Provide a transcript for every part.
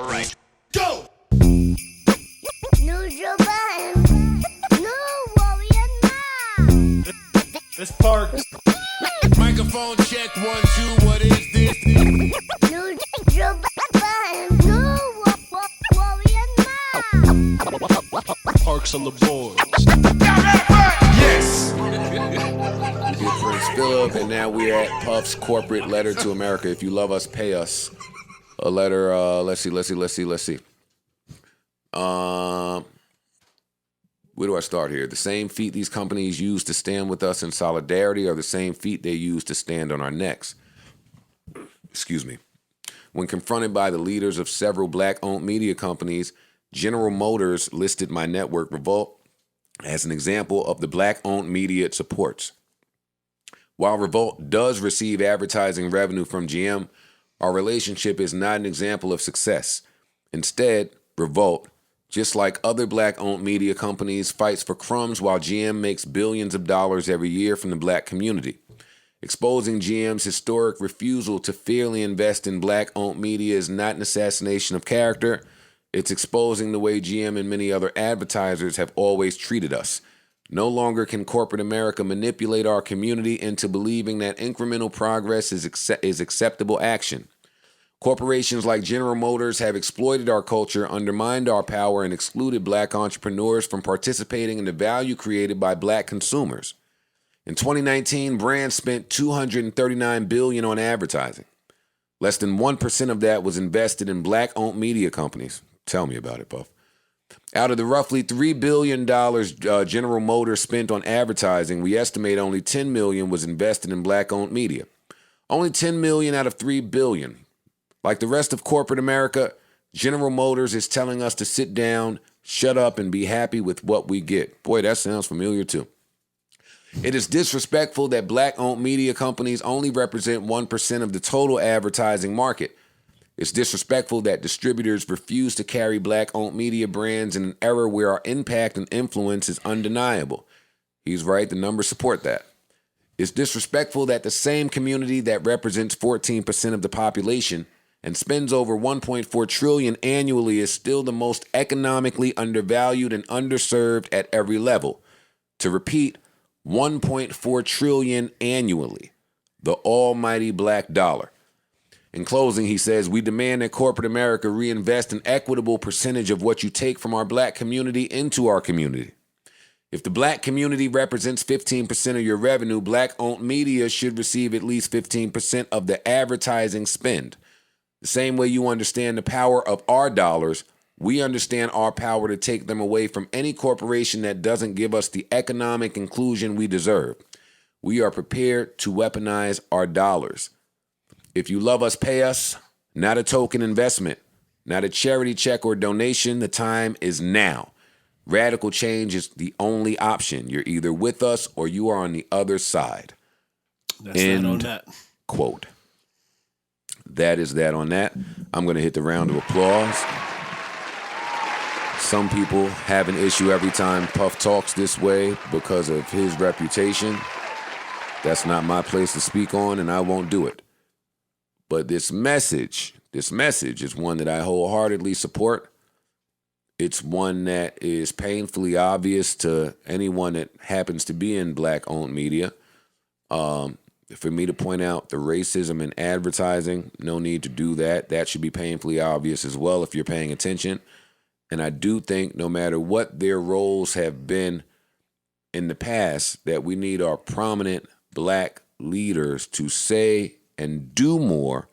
All right. Go! News your button. No warrior now. Let's park. Microphone check 1, 2. What is this? News your button. No warrior now. Parks on the boards. Yes! We did Prince Philip, and now we're at Puff's corporate letter to America. If you love us, pay us. A letter, let's see. Where do I start here? The same feet these companies use to stand with us in solidarity are the same feet they use to stand on our necks. Excuse me. When confronted by the leaders of several black-owned media companies, General Motors listed my network Revolt as an example of the black-owned media it supports. While Revolt does receive advertising revenue from GM, our relationship is not an example of success. Instead, Revolt, just like other black-owned media companies, fights for crumbs while GM makes billions of dollars every year from the black community. Exposing GM's historic refusal to fairly invest in black-owned media is not an assassination of character. It's exposing the way GM and many other advertisers have always treated us. No longer can corporate America manipulate our community into believing that incremental progress is acceptable action. Corporations like General Motors have exploited our culture, undermined our power, and excluded black entrepreneurs from participating in the value created by black consumers. In 2019, brands spent $239 billion on advertising. Less than 1% of that was invested in black-owned media companies. Tell me about it, Puff. Out of the roughly $3 billion General Motors spent on advertising, we estimate only $10 million was invested in black-owned media. Only $10 million out of $3 billion. Like the rest of corporate America, General Motors is telling us to sit down, shut up, and be happy with what we get. Boy, that sounds familiar too. It is disrespectful that black-owned media companies only represent 1% of the total advertising market. It's disrespectful that distributors refuse to carry black-owned media brands in an era where our impact and influence is undeniable. He's right, the numbers support that. It's disrespectful that the same community that represents 14% of the population and spends over $1.4 trillion annually is still the most economically undervalued and underserved at every level. To repeat, $1.4 trillion annually, the almighty black dollar. In closing, he says, we demand that corporate America reinvest an equitable percentage of what you take from our black community into our community. If the black community represents 15% of your revenue, black-owned media should receive at least 15% of the advertising spend. The same way you understand the power of our dollars, we understand our power to take them away from any corporation that doesn't give us the economic inclusion we deserve. We are prepared to weaponize our dollars. If you love us, pay us. Not a token investment, not a charity check or donation. The time is now. Radical change is the only option. You're either with us or you are on the other side. That's that on that. Quote. That is that on that. I'm going to hit the round of applause. Some people have an issue every time Puff talks this way because of his reputation. That's not my place to speak on, and I won't do it. But this message is one that I wholeheartedly support. It's one that is painfully obvious to anyone that happens to be in black-owned media. For me to point out the racism in advertising, no need to do that. That should be painfully obvious as well if you're paying attention. And I do think no matter what their roles have been in the past, that we need our prominent black leaders to say and do more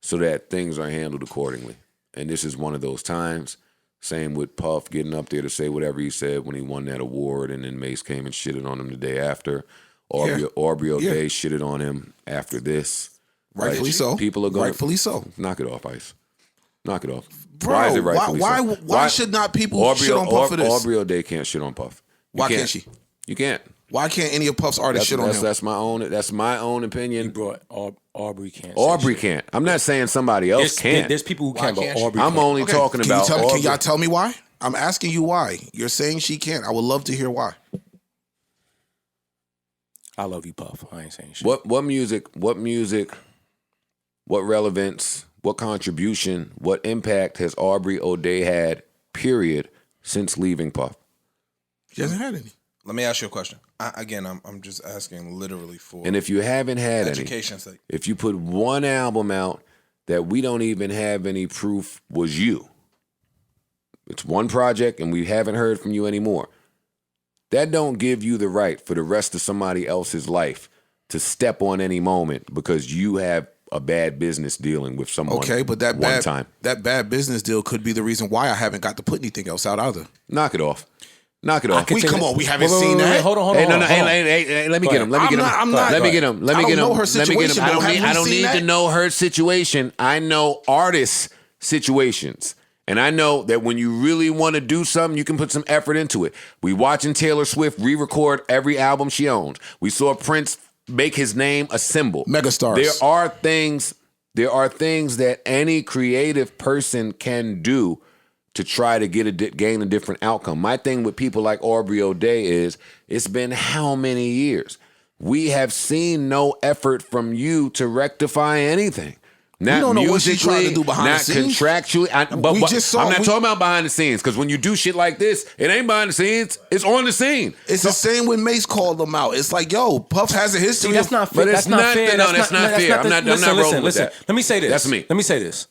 so that things are handled accordingly. And this is one of those times. Same with Puff getting up there to say whatever he said when he won that award, and then Mace came and shitted on him the day after. Aubrey O'Day shitted on him after this. Rightfully so. People are going. Rightfully so. Knock it off, Ice. Knock it off. Bro, why is it rightfully so? Why should not people shit on Puff for this? Aubrey O'Day can't shit on Puff. Why can't she? You can't. Why can't any of Puff's artists shit on him? That's my own opinion. You brought Aubrey can't. Aubrey can't. I'm not saying somebody else can't. There's people who can't, but Aubrey I'm can't. only talking about Aubrey. Can y'all tell me why? I'm asking you why. You're saying she can't. I would love to hear why. I love you, Puff. I ain't saying shit. What music, what relevance what contribution, what impact has Aubrey O'Day had, period, since leaving Puff? She hasn't had any. Let me ask you a question. I'm just asking literally for And if you haven't had education's any, sake. if you put one album out that we don't even have any proof was you, it's one project and we haven't heard from you anymore, that don't give you the right for the rest of somebody else's life to step on any moment because you have a bad business dealing with someone. Okay, but that bad business deal could be the reason why I haven't got to put anything else out either. Knock it off. Knock it off. Come on, we haven't seen that. Hold on. Hey, let me get him. Let me get him. Let me get him. Let me get him. know her situation. I don't need to know her situation. I know artists' situations. And I know that when you really want to do something, you can put some effort into it. We watching Taylor Swift re-record every album she owns. We saw Prince make his name a symbol. Megastars. There are things that any creative person can do to try to gain a different outcome. My thing with people like Aubrey O'Day is, it's been how many years? We have seen no effort from you to rectify anything. Not we don't know what she's trying to do behind the scenes. Not contractually. I'm not talking about behind the scenes, because when you do shit like this, it ain't behind the scenes. It's on the scene. It's the same when Mace called them out. It's like, yo, Puff has a history. See, that's not fair. But it's not fair. No, that's not fair. I'm not rolling with that. Let me say this. That's me. Let me say this.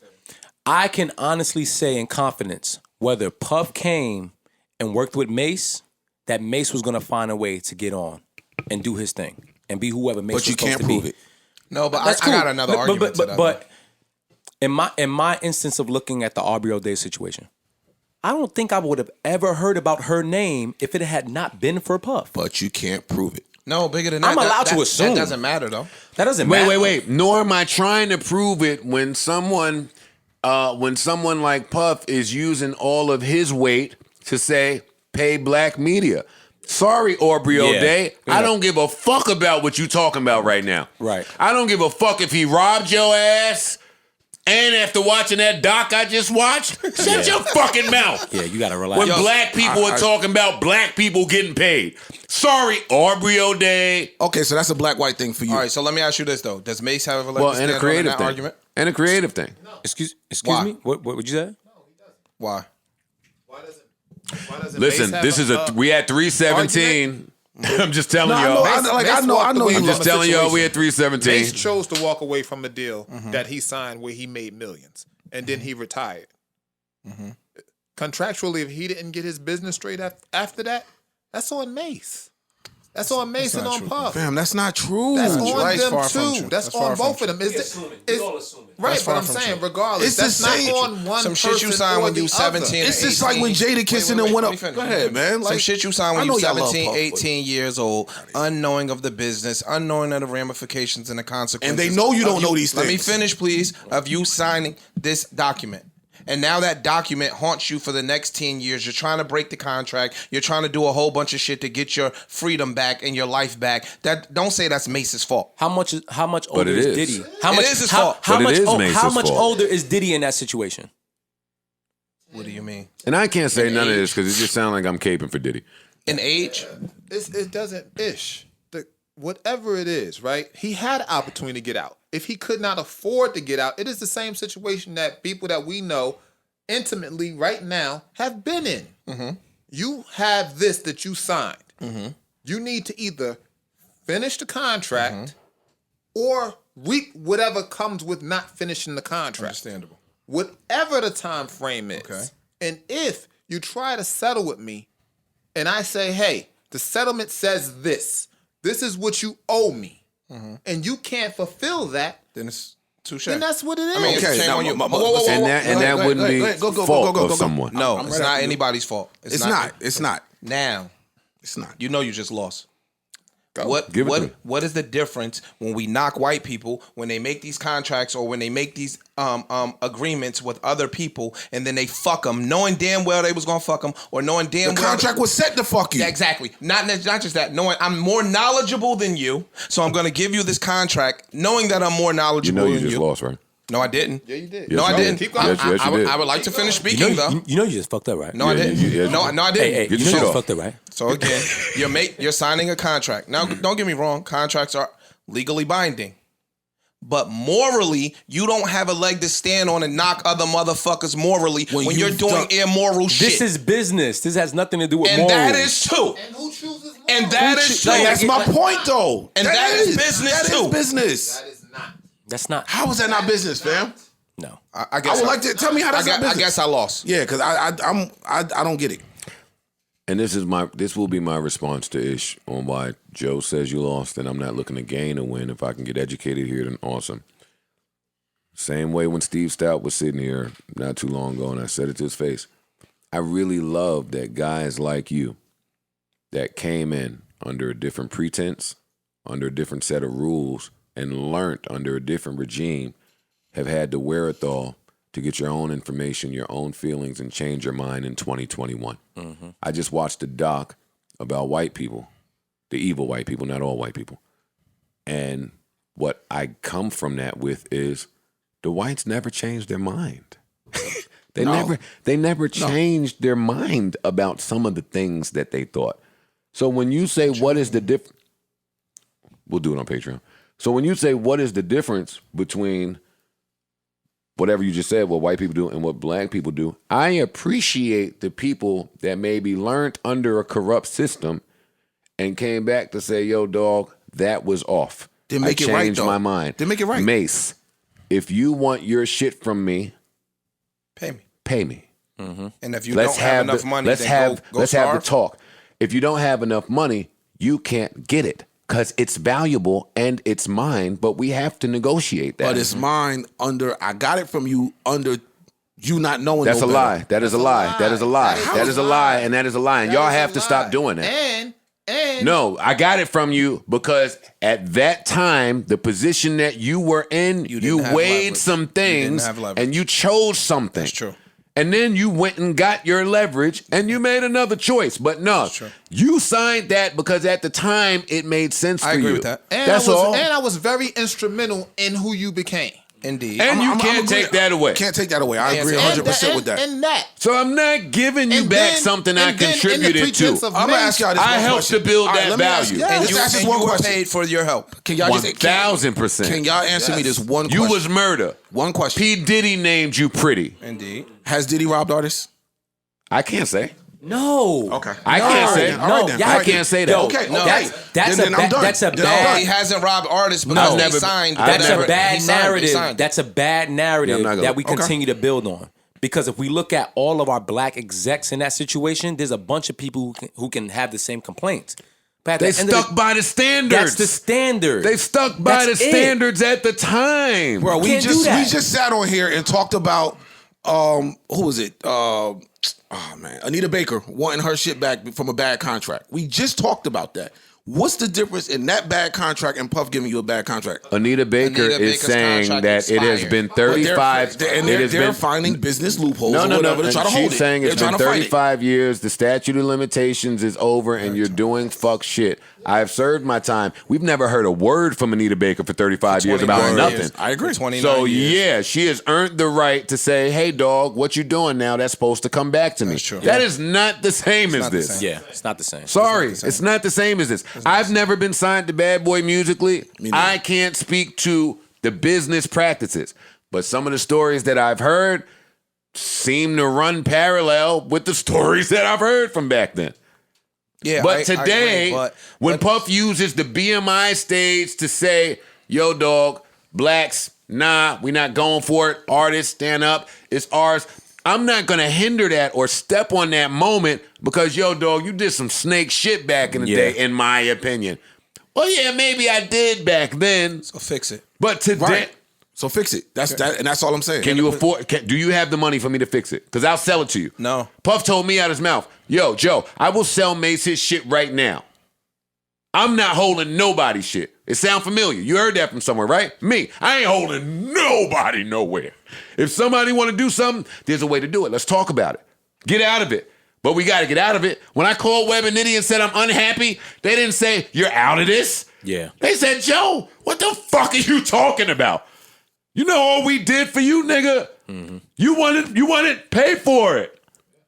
I can honestly say in confidence, whether Puff came and worked with Mace, that Mace was going to find a way to get on and do his thing and be whoever Mace was supposed to be. But you can't prove it. No, but That's I cool. got another argument to that. But in my instance of looking at the Aubrey O'Day situation, I don't think I would have ever heard about her name if it had not been for Puff. But you can't prove it. No, bigger than that. I'm allowed to assume. That doesn't matter, though. That doesn't matter. Wait. Nor am I trying to prove it when someone like Puff is using all of his weight to say, pay black media. Sorry, Aubrey O'Day. Yeah. I don't give a fuck about what you talking about right now. Right. I don't give a fuck if he robbed your ass. And after watching that doc I just watched, shut your fucking mouth. Yeah, you gotta relax. When black people are talking about black people getting paid. Sorry, Aubrey O'Day. Okay, so that's a black-white thing for you. All right, so let me ask you this, though. Does Mace have a leg to stand and a creative on in that thing. argument? And a creative thing. Excuse Why? me? What would you say? Why? Why doesn't Listen, Mace this have is we had 317. I'm just telling y'all. I know. I'm just telling y'all we had 317. Mace chose to walk away from a deal that he signed where he made millions, and then he retired. Contractually, if he didn't get his business straight after that, that's on Mace. That's on Mace and on Puff. Fam, that's not true. That's That's on right. them Far from too. true. That's That's far on from both of them. Right, That's but far I'm from saying, true. regardless, It's the that's not same. on one Some person shit you signed or when the you 17. other. It's just like when Jada Kiss and them went up. Go ahead, man. Some Like, shit you signed when I you know y'all love 17, Puff, 18 years old, unknowing of the business, unknowing of the ramifications and the consequences. And they know you don't of know these Let me things. finish, please, of you signing this document. And now that document haunts you for the next 10 years. You're trying to break the contract. You're trying to do a whole bunch of shit to get your freedom back and your life back. Don't say that's Mace's fault. How much older it is is. Diddy? It is his fault. How But it much is Mace's how much fault. older is Diddy in that situation? What do you mean? And I can't say none of this because it just sounds like I'm caping for Diddy. In age? It doesn't ish. Whatever it is, right? He had an opportunity to get out. If he could not afford to get out, it is the same situation that people that we know intimately right now have been in. You have this that you signed. You need to either finish the contract or reap whatever comes with not finishing the contract. Understandable. Whatever the time frame is. Okay. And if you try to settle with me and I say, hey, the settlement says this is what you owe me, and you can't fulfill that, Then it's touche. then that's what it is. I mean, Okay, shame now, on you. whoa, Whoa, whoa, whoa, And whoa. that wouldn't be fault of someone. No, I'm it's right not after you. anybody's fault. it's not. It's not. Now, It's not. you know you just lost. Give it to me. What is the difference when we knock white people when they make these contracts or when they make these agreements with other people and then they fuck them, knowing damn well they was gonna fuck them or knowing damn The well contract was set to fuck you. Yeah, exactly. Not just that. Knowing I'm more knowledgeable than you, so I'm gonna give you this contract, knowing that I'm more You knowledgeable know you than just you. lost, right? No, I didn't. Yeah, you did. No, I Yes, you didn't. did. Keep going. Yes, you did. I would like to finish speaking though. You know you just fucked up, right? No, I didn't. yes, No, you I didn't. Hey, Get you your know shit you off. fucked up, right? So again, you're signing a contract. Now, don't get me wrong. Contracts are legally binding. But morally, you don't have a leg to stand on and knock other motherfuckers morally when you're doing immoral shit. This is business. This has nothing to do with and morals. that is too. And who chooses more? And that is true. That's my point, though. And that is business, That too. is business. That is not. That's not. How is that not business, fam? No. I guess I would like to tell me how that's not business. I guess I lost. Yeah, because I don't get it. And this will be my response to Ish on why Joe says you lost, and I'm not looking to gain or win. If I can get educated here, then awesome. Same way when Steve Stout was sitting here not too long ago, and I said it to his face. I really love that guys like you that came in under a different pretense, under a different set of rules, and learned under a different regime, have had the wherewithal to get your own information, your own feelings, and change your mind in 2021. Mm-hmm. I just watched a doc about white people, the evil white people, not all white people. And what I come from that with is the whites never changed their mind. They never changed their mind about some of the things that they thought. So when you say what is the difference, we'll do it on Patreon. So when you say what is the difference between whatever you just said, what white people do and what black people do, I appreciate the people that maybe learned under a corrupt system and came back to say, yo, dog, that was off. Didn't make it right, changed though. my mind. Didn't make it right. Mace, if you want your shit from me, Pay me. pay me. And if you don't have enough money, let's then have go let's have the starve. talk. If you don't have enough money, you can't get it because it's valuable and it's mine. But we have to negotiate that. But it's mine under. I got it from you under you not knowing. That's no a better. lie. That is a lie. That is a lie. That is a lie, and that is a lie. And That y'all is a have to stop lie. doing that. And No, I got it from you because at that time, the position that you were in, you didn't have weighed leverage. some You didn't things have leverage. and you chose something. That's true. And then you went and got your leverage and you made another choice. But no, you signed that because at the time it made sense for you. I agree with that. and That's all. And I was very instrumental in who you became. Indeed. And you can't agree- take that away. Can't take that away. I Can't agree take- 100% with that. And that. So I'm not giving you And back then- something I and then in the contributed pretense to. of I'm gonna ask y'all this I one helped question. to build All right, that let me ask- value. yeah, and let's you, ask this and one you were question. paid for your help. Can y'all just 1,000%. Can y'all answer me this one You question? was murder. One question. P. Diddy named you pretty. Indeed. Has Diddy robbed artists? I can't say. No. Okay. I can't say. All right then. y'all- I can't say that. Yo, Okay, no. okay. That's Then a I'm done. that's a Then I'm bad. done. He hasn't robbed artists because never- he signed. I've That's never- a bad He signed it. He narrative. signed it. That's a bad narrative Yeah, I'm not that we gonna- continue to build on. Because if we look at all of our black execs in that situation, there's a bunch of people who can have the same complaints. But at They the end of stuck by the standards. That's the standard. They stuck by That's the it. standards at the time. Bro, we can't do just that. we just sat on here and talked about who was it? Oh man, Anita Baker wanting her shit back from a bad contract. We just talked about that. What's the difference in that bad contract and Puff giving you a bad contract? Anita Baker Anita is Baker's saying contract that it has expired. been But 35. they're finding business loopholes or whatever to try to hold it. She's saying it's They're been trying to fight it. 35 years. The statute of limitations is over, and you're doing fuck shit. I've served my time. We've never heard a word from Anita Baker for 35 years about 29 nothing. years. I agree. 29 So years. yeah, she has earned the right to say, "Hey, dog, what you doing now? That's supposed to come back to me." That's true. That is not the same as not the this. same. yeah, it's not the same. Sorry, it's not the same as this. I've never been signed to Bad Boy musically. I can't speak to the business practices, but some of the stories that I've heard seem to run parallel with the stories that I've heard from back then. Yeah, But I today, agree, when but Puff uses the BMI stage to say, yo, dog, blacks, nah, we not going for it. Artists, stand up. It's ours. I'm not going to hinder that or step on that moment because, yo, dog, you did some snake shit back in the day, in my opinion. Well, yeah, maybe I did back then. so fix it. But today, Right. So fix it. That's that, and that's all I'm saying. can you afford? Do you have the money for me to fix it? Because I'll sell it to you. No. Puff told me out his mouth, yo, Joe, I will sell Mace his shit right now. I'm not holding nobody's shit. It sound familiar. You heard that from somewhere, right? Me. I ain't holding nobody nowhere. If somebody want to do something, there's a way to do it. Let's talk about it. Get out of it. But we got to get out of it. When I called Webb and Nitty and said I'm unhappy, they didn't say, you're out of this. Yeah. They said, Joe, what the fuck are you talking about? You know all we did for you, nigga? Mm-hmm. You wanted, pay for it.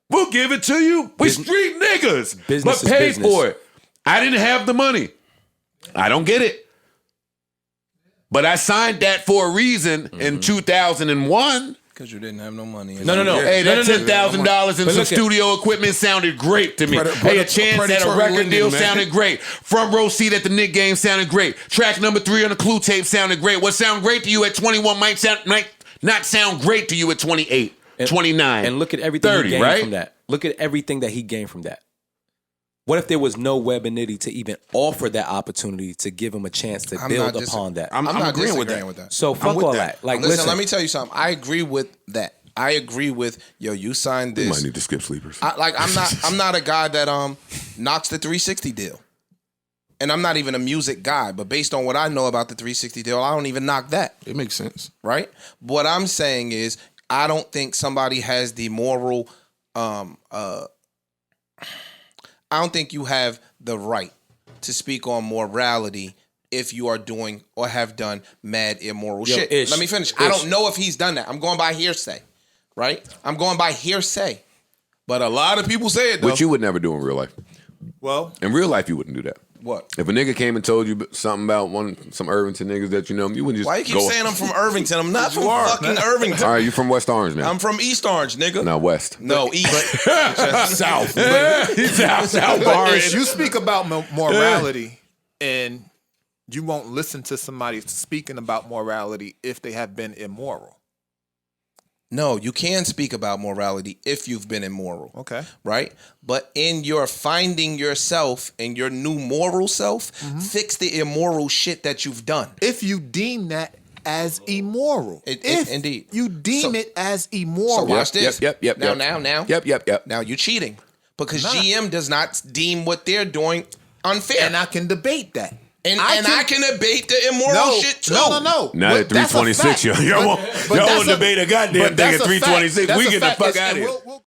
We'll give it to you. We street niggas. Business but is pay business. for it. I didn't have the money. I don't get it. But I signed that for a reason in 2001. Because you didn't have no money. No. Hey, that $10,000 and But some look at- studio equipment sounded great to me. Hey, a chance at a predatory record lending, deal man. sounded great. Front row seat at the Knick game sounded great. Track number 3 on the Clue tape sounded great. What sound great to you at 21 might not sound great to you at 28, 29, And look at everything 30, he gained right? from that. Look at everything that he gained from that. What if there was no Webb and Nitty to even offer that opportunity to give him a chance to build upon that? I'm not agreeing with disagreeing that. with that. So fuck with all that. that. Like, Listen, let me tell you something. I agree with that. I agree with you signed You this. might need to skip sleepers. I'm not a guy that knocks the 360 deal. And I'm not even a music guy, but based on what I know about the 360 deal, I don't even knock that. It makes sense. Right? What I'm saying is I don't think somebody has the moral I don't think you have the right to speak on morality if you are doing or have done mad immoral shit. Ish. Let me finish. I don't know if he's done that. I'm going by hearsay. Right? I'm going by hearsay. But a lot of people say it though. Which you would never do in real life. Well, In real life, you wouldn't do that. What? If a nigga came and told you something about some Irvington niggas that you know, you wouldn't just Why you keep go. saying I'm from Irvington? I'm not from fucking Irvington. All right, you from West Orange now. I'm from East Orange, nigga. No, West. No, East. South. South but if you speak about morality and you won't listen to somebody speaking about morality if they have been immoral. No, you can speak about morality if you've been immoral. Okay. Right? But in your finding yourself and your new moral self, fix the immoral shit that you've done. If you deem that as immoral. Indeed. You deem it as So immoral. watch this. Yep. Now. Yep. Now you're cheating because Nah. GM does not deem what they're doing unfair. And I can debate that. And I can debate the immoral shit too. No. Not But at that's a 326, fact. y'all But won't that's debate a goddamn but thing that's at a fact. 326. That's We a get the fact. fuck It's- out of and here. we'll